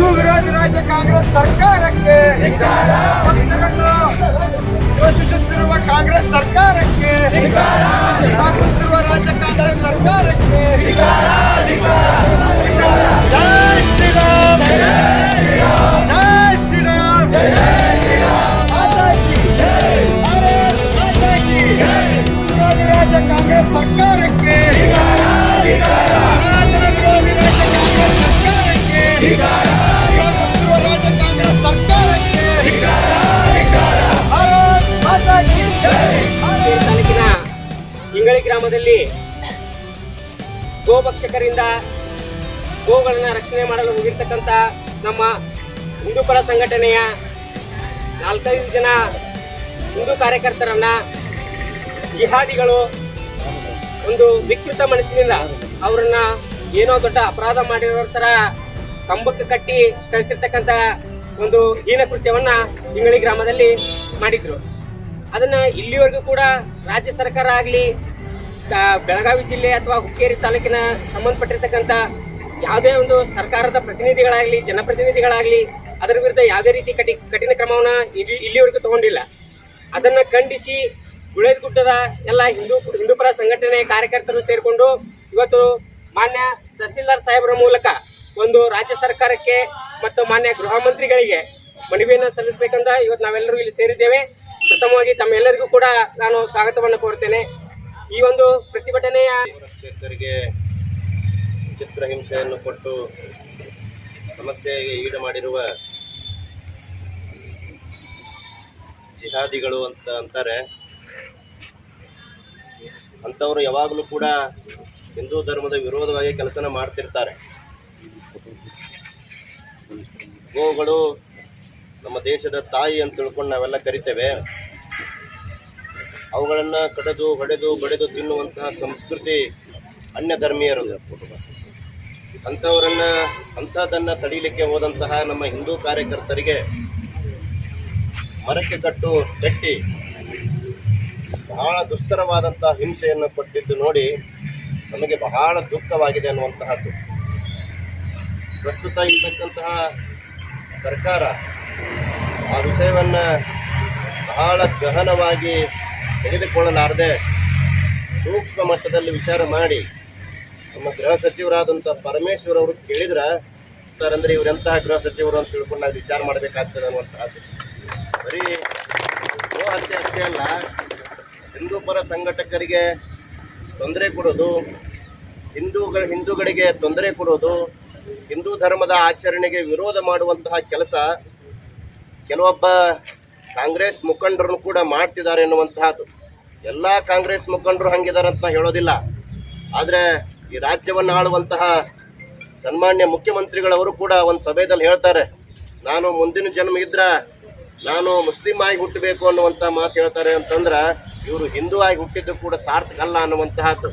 ಹಿಂದೂ ವಿರೋಧಿ ರಾಜ್ಯ ಕಾಂಗ್ರೆಸ್ ಸರ್ಕಾರಕ್ಕೆ, ಭಕ್ತರನ್ನು ಶೋಷಿಸುತ್ತಿರುವ ಕಾಂಗ್ರೆಸ್ ಸರ್ಕಾರಕ್ಕೆ, ಸಾಕುತ್ತಿರುವ ರಾಜ್ಯ ಕಾಂಗ್ರೆಸ್ ಸರ್ಕಾರಕ್ಕೆ ಜೈ ಶ್ರೀರಾಮ್, ಜೈ ಶ್ರೀರಾಮ್, ಮಾತಾ ಕಿ ಭಾರತ್ ಮಾತಾ ಕಿ. ವಿರೋಧಿ ರಾಜ್ಯ ಕಾಂಗ್ರೆಸ್ ಸರ್ಕಾರಕ್ಕೆ, ಸನಾತನ ವಿರೋಧಿ ರಾಜ್ಯ ಕಾಂಗ್ರೆಸ್ ಸರ್ಕಾರಕ್ಕೆ, ಸಾಕುತ್ತಿರುವ ರಾಜ್ಯ ಕಾಂಗ್ರೆಸ್ ಸರ್ಕಾರಕ್ಕೆ ಭಾರತ್ ಮಾತಾ ಕಿ ಜೈ. ತಾಲೂಕಿನ ಇಂಗಳಿ ಗ್ರಾಮದಲ್ಲಿ ಗೋಭಕ್ಷಕರಿಂದ ಗೋಗಳನ್ನ ರಕ್ಷಣೆ ಮಾಡಲು ಹೋಗಿರ್ತಕ್ಕಂಥ ನಮ್ಮ ಹಿಂದೂಪರ ಸಂಘಟನೆಯ 4-5 ಜನ ಹಿಂದೂ ಕಾರ್ಯಕರ್ತರನ್ನ ಜಿಹಾದಿಗಳು ಒಂದು ವಿಕೃತ ಮನಸ್ಸಿನಿಂದ ಅವರನ್ನ ಏನೋ ದೊಡ್ಡ ಅಪರಾಧ ಮಾಡಿರೋ ತರ ಕಂಬಕ್ಕೆ ಕಟ್ಟಿ ಕಳಿಸಿರ್ತಕ್ಕಂಥ ಒಂದು ಹೀನ ಕೃತ್ಯವನ್ನ ಇಂಗಳಿ ಗ್ರಾಮದಲ್ಲಿ ಮಾಡಿದ್ರು. ಅದನ್ನ ಇಲ್ಲಿವರೆಗೂ ಕೂಡ ರಾಜ್ಯ ಸರ್ಕಾರ ಆಗಲಿ, ಬೆಳಗಾವಿ ಜಿಲ್ಲೆ ಅಥವಾ ಹುಕ್ಕೇರಿ ತಾಲೂಕಿನ ಸಂಬಂಧಪಟ್ಟಿರ್ತಕ್ಕಂಥ ಯಾವುದೇ ಒಂದು ಸರ್ಕಾರದ ಪ್ರತಿನಿಧಿಗಳಾಗಲಿ, ಜನಪ್ರತಿನಿಧಿಗಳಾಗಲಿ ಅದರ ವಿರುದ್ಧ ಯಾವುದೇ ರೀತಿ ಕಠಿಣ ಕ್ರಮವನ್ನು ಇಲ್ಲಿವರೆಗೂ ತಗೊಂಡಿಲ್ಲ. ಅದನ್ನ ಖಂಡಿಸಿ ಗುಳೇದಗುಡ್ಡದ ಎಲ್ಲ ಹಿಂದೂಪರ ಸಂಘಟನೆ ಕಾರ್ಯಕರ್ತರು ಸೇರಿಕೊಂಡು ಇವತ್ತು ಮಾನ್ಯ ತಹಸೀಲ್ದಾರ್ ಸಾಹೇಬರ ಮೂಲಕ ಒಂದು ರಾಜ್ಯ ಸರ್ಕಾರಕ್ಕೆ ಮತ್ತು ಮಾನ್ಯ ಗೃಹ ಮಂತ್ರಿಗಳಿಗೆ ಮನವಿಯನ್ನು ಸಲ್ಲಿಸಬೇಕಂತ ಇವತ್ತು ನಾವೆಲ್ಲರೂ ಇಲ್ಲಿ ಸೇರಿದ್ದೇವೆ. ಪ್ರಥಮವಾಗಿ ತಮ್ಮೆಲ್ಲರಿಗೂ ಕೂಡ ನಾನು ಸ್ವಾಗತವನ್ನು ಕೋರ್ತೇನೆ. ಈ ಒಂದು ಪ್ರತಿಭಟನೆಯ ಕ್ಷೇತ್ರರಿಗೆ ಚಿತ್ರಹಿಂಸೆಯನ್ನು ಕೊಟ್ಟು ಸಮಸ್ಯೆಗೆ ಈಡು ಮಾಡಿರುವ ಜಿಹಾದಿಗಳು ಅಂತಾರೆ. ಅಂಥವರು ಯಾವಾಗಲೂ ಕೂಡ ಹಿಂದೂ ಧರ್ಮದ ವಿರೋಧವಾಗಿ ಕೆಲಸನ ಮಾಡ್ತಿರ್ತಾರೆ. ಗೋಗಳು ನಮ್ಮ ದೇಶದ ತಾಯಿ ಅಂತ ತಿಳ್ಕೊಂಡು ನಾವೆಲ್ಲ ಕರಿತೇವೆ. ಅವುಗಳನ್ನು ಕಡಿದು ಹೊಡೆದು ಬಡಿದು ತಿನ್ನುವಂತಹ ಸಂಸ್ಕೃತಿ ಅನ್ಯ ಧರ್ಮೀಯರದು. ಅಂಥದ್ದನ್ನು ತಡೀಲಿಕ್ಕೆ ಹೋದಂತಹ ನಮ್ಮ ಹಿಂದೂ ಕಾರ್ಯಕರ್ತರಿಗೆ ಮರಕ್ಕೆ ಕಟ್ಟಿ ಬಹಳ ದುಸ್ತರವಾದಂತಹ ಹಿಂಸೆಯನ್ನು ಕೊಟ್ಟಿದ್ದು ನೋಡಿ ನಮಗೆ ಬಹಳ ದುಃಖವಾಗಿದೆ ಅನ್ನುವಂತಹದ್ದು. ಪ್ರಸ್ತುತ ಇರ್ತಕ್ಕಂತಹ ಸರ್ಕಾರ ಆ ವಿಷಯವನ್ನು ಬಹಳ ಗಹನವಾಗಿ ತೆಗೆದುಕೊಳ್ಳಲಾರದೆ ಸೂಕ್ಷ್ಮ ಮಟ್ಟದಲ್ಲಿ ವಿಚಾರ ಮಾಡಿ ನಮ್ಮ ಗೃಹ ಸಚಿವರಾದಂಥ ಪರಮೇಶ್ವರ್ ಅವರು ಕೇಳಿದ್ರೆ ಅಂದರೆ ಇವರೆಂತಹ ಗೃಹ ಸಚಿವರು ಅಂತ ತಿಳ್ಕೊಂಡು ನಾವು ವಿಚಾರ ಮಾಡಬೇಕಾಗ್ತದೆ ಅನ್ನುವಂತಹದ್ದು. ಬರೀ ಗೋ ಹತ್ಯೆ ಅಷ್ಟೇ ಅಲ್ಲ, ಹಿಂದೂಪರ ಸಂಘಟಕರಿಗೆ ತೊಂದರೆ ಕೊಡೋದು, ಹಿಂದೂಗಳಿಗೆ ತೊಂದರೆ ಕೊಡೋದು, ಹಿಂದೂ ಧರ್ಮದ ಆಚರಣೆಗೆ ವಿರೋಧ ಮಾಡುವಂತಹ ಕೆಲಸ ಕೆಲವೊಬ್ಬ ಕಾಂಗ್ರೆಸ್ ಮುಖಂಡರು ಕೂಡ ಮಾಡ್ತಿದ್ದಾರೆ ಎನ್ನುವಂತಹದ್ದು. ಎಲ್ಲ ಕಾಂಗ್ರೆಸ್ ಮುಖಂಡರು ಹಂಗಿದ್ದಾರೆ ಅಂತ ಹೇಳೋದಿಲ್ಲ. ಆದರೆ ಈ ರಾಜ್ಯವನ್ನು ಆಳುವಂತಹ ಸನ್ಮಾನ್ಯ ಮುಖ್ಯಮಂತ್ರಿಗಳವರು ಕೂಡ ಒಂದು ಸಭೆಯಲ್ಲಿ ಹೇಳ್ತಾರೆ, ನಾನು ಮುಂದಿನ ಜನ್ಮ ಇದ್ರೆ ನಾನು ಮುಸ್ಲಿಂ ಆಗಿ ಹುಟ್ಟಬೇಕು ಅನ್ನುವಂಥ ಮಾತು ಹೇಳ್ತಾರೆ. ಅಂತಂದ್ರೆ ಇವರು ಹಿಂದೂ ಆಗಿ ಹುಟ್ಟಿದ್ದು ಕೂಡ ಸಾರ್ಥಕ ಅಲ್ಲ ಅನ್ನುವಂತಹದ್ದು.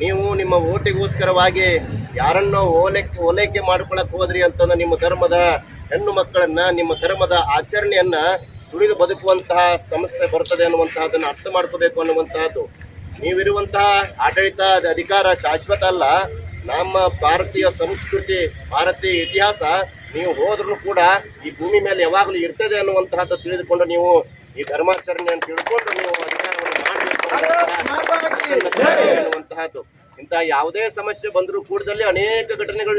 ನೀವು ನಿಮ್ಮ ಓಟಿಗೋಸ್ಕರವಾಗಿ ಯಾರನ್ನೋ ಓಲೈಕೆ ಮಾಡ್ಕೊಳಕ್ ಹೋದ್ರಿ ಅಂತಂದ್ರೆ ನಿಮ್ಮ ಧರ್ಮದ ಹೆಣ್ಣು ಮಕ್ಕಳನ್ನ, ನಿಮ್ಮ ಧರ್ಮದ ಆಚರಣೆಯನ್ನ ತುಳಿದು ಬದುಕುವಂತಹ ಸಮಸ್ಯೆ ಬರ್ತದೆ ಅನ್ನುವಂತಹದನ್ನು ಅರ್ಥ ಮಾಡ್ಕೋಬೇಕು ಅನ್ನುವಂತಹದ್ದು. ನೀವಿರುವಂತಹ ಆಡಳಿತ ಅಧಿಕಾರ ಶಾಶ್ವತ ಅಲ್ಲ. ನಮ್ಮ ಭಾರತೀಯ ಸಂಸ್ಕೃತಿ, ಭಾರತೀಯ ಇತಿಹಾಸ ನೀವು ಹೋದ್ರೂ ಕೂಡ ಈ ಭೂಮಿ ಮೇಲೆ ಯಾವಾಗಲೂ ಇರ್ತದೆ ಅನ್ನುವಂತಹದ್ದು ತಿಳಿದುಕೊಂಡು ನೀವು ಈ ಧರ್ಮಾಚರಣೆಯನ್ನು ತಿಳ್ಕೊಂಡು ನೀವು ಅಧಿಕಾರವನ್ನು ಮಾಡಬೇಕು ಅನ್ನುವಂತಹದ್ದು. ಇಂತಹ ಯಾವುದೇ ಸಮಸ್ಯೆ ಬಂದರೂ ಕೂಡದಲ್ಲಿ ಅನೇಕ ಘಟನೆಗಳು